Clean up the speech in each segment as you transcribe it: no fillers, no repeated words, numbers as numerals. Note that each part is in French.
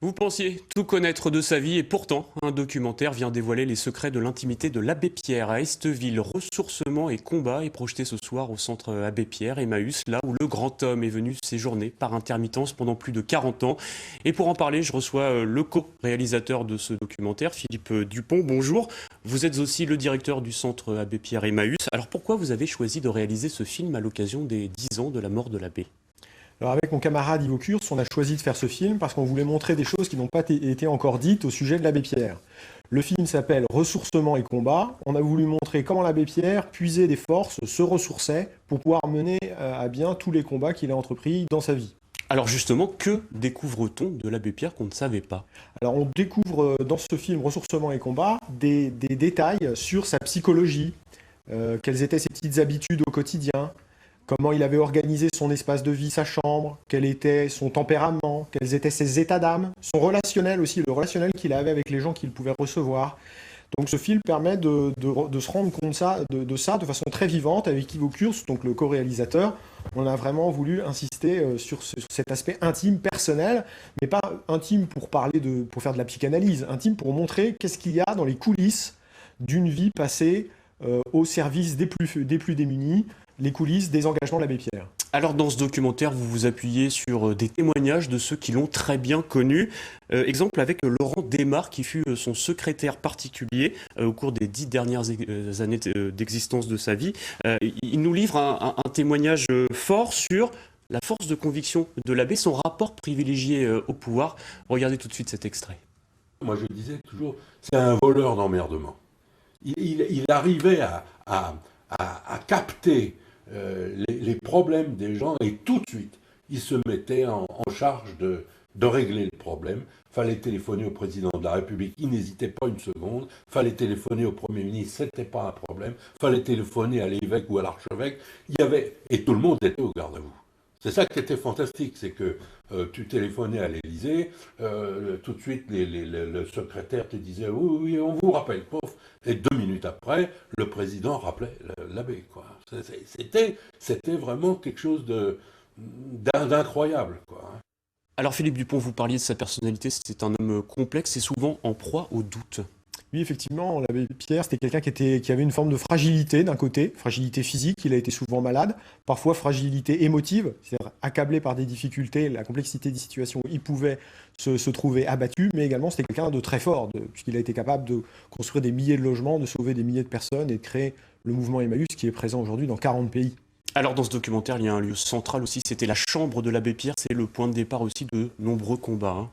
Vous pensiez tout connaître de sa vie et pourtant, un documentaire vient dévoiler les secrets de l'intimité de l'abbé Pierre à Esteville. Ressourcement et combat est projeté ce soir au centre Abbé Pierre, Emmaüs, là où le grand homme est venu séjourner par intermittence pendant plus de 40 ans. Et pour en parler, je reçois le co-réalisateur de ce documentaire, Philippe Dupont. Bonjour. Vous êtes aussi le directeur du centre Abbé Pierre Emmaüs. Alors pourquoi vous avez choisi de réaliser ce film à l'occasion des 10 ans de la mort de l'abbé ? Alors avec mon camarade Ivo Kurz, on a choisi de faire ce film parce qu'on voulait montrer des choses qui n'ont pas été encore dites au sujet de l'abbé Pierre. Le film s'appelle Ressourcement et combat. On a voulu montrer comment l'abbé Pierre puisait des forces, se ressourçait pour pouvoir mener à bien tous les combats qu'il a entrepris dans sa vie. Alors justement, que découvre-t-on de l'abbé Pierre qu'on ne savait pas ? Alors on découvre dans ce film Ressourcement et combat des détails sur sa psychologie, quelles étaient ses petites habitudes au quotidien, comment il avait organisé son espace de vie, sa chambre, quel était son tempérament, quels étaient ses états d'âme, son relationnel aussi, le relationnel qu'il avait avec les gens qu'il pouvait recevoir. Donc ce film permet de se rendre compte de ça de façon très vivante avec Ivo Kurz, donc le co-réalisateur. On a vraiment voulu insister sur cet aspect intime, personnel, mais pas intime pour faire de la psychanalyse, intime pour montrer qu'est-ce qu'il y a dans les coulisses d'une vie passée au service des plus démunis, les coulisses des engagements de l'abbé Pierre. Alors dans ce documentaire, vous vous appuyez sur des témoignages de ceux qui l'ont très bien connu. Exemple avec Laurent Desmar, qui fut son secrétaire particulier au cours des 10 dernières années d'existence de sa vie. Il nous livre un témoignage fort sur la force de conviction de l'abbé, son rapport privilégié au pouvoir. Regardez tout de suite cet extrait. Moi je disais toujours, c'est un voleur d'emmerdement. Il arrivait à capter les problèmes des gens et tout de suite, il se mettait en charge de régler le problème. Fallait téléphoner au président de la République, il n'hésitait pas une seconde. Fallait téléphoner au Premier ministre, c'était pas un problème. Fallait téléphoner à l'évêque ou à l'archevêque. Et tout le monde était au garde à vous. C'est ça qui était fantastique, c'est que tu téléphonais à l'Élysée, tout de suite le secrétaire te disait oui, on vous rappelle, pof. Et 2 minutes après, le président rappelait l'abbé, quoi. C'était vraiment quelque chose d'incroyable, quoi. Alors Philippe Dupont, vous parliez de sa personnalité, c'est un homme complexe et souvent en proie au doute. Oui, effectivement, l'abbé Pierre, c'était quelqu'un qui avait une forme de fragilité d'un côté, fragilité physique, il a été souvent malade, parfois fragilité émotive, c'est-à-dire accablé par des difficultés, la complexité des situations où il pouvait se trouver abattu, mais également c'était quelqu'un de très fort, puisqu'il a été capable de construire des milliers de logements, de sauver des milliers de personnes et de créer le mouvement Emmaüs qui est présent aujourd'hui dans 40 pays. Alors dans ce documentaire, il y a un lieu central aussi, c'était la chambre de l'abbé Pierre, c'est le point de départ aussi de nombreux combats.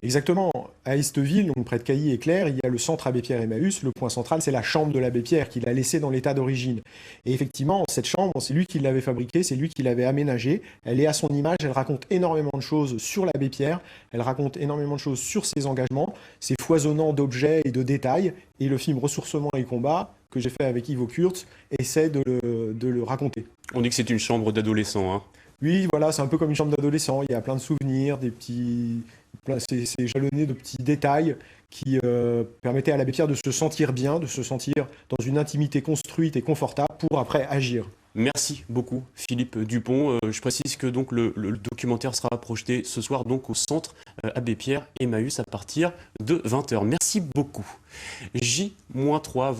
Exactement. À Esteville, donc près de Cailly et Claire, il y a le centre Abbé Pierre Emmaüs. Le point central, c'est la chambre de l'abbé Pierre qu'il a laissée dans l'état d'origine. Et effectivement, cette chambre, c'est lui qui l'avait fabriquée, c'est lui qui l'avait aménagée. Elle est à son image, elle raconte énormément de choses sur l'abbé Pierre, elle raconte énormément de choses sur ses engagements. C'est foisonnant d'objets et de détails. Et le film Ressourcement et combat, que j'ai fait avec Ivo Kurz, essaie de le raconter. On dit que c'est une chambre d'adolescent. Oui, voilà, c'est un peu comme une chambre d'adolescent. Il y a plein de souvenirs, c'est jalonné de petits détails qui permettaient à l'abbé Pierre de se sentir bien, de se sentir dans une intimité construite et confortable pour après agir. Merci beaucoup Philippe Dupont. Je précise que donc le documentaire sera projeté ce soir donc au centre Abbé Pierre Emmaüs à partir de 20h. Merci beaucoup. J-3 avant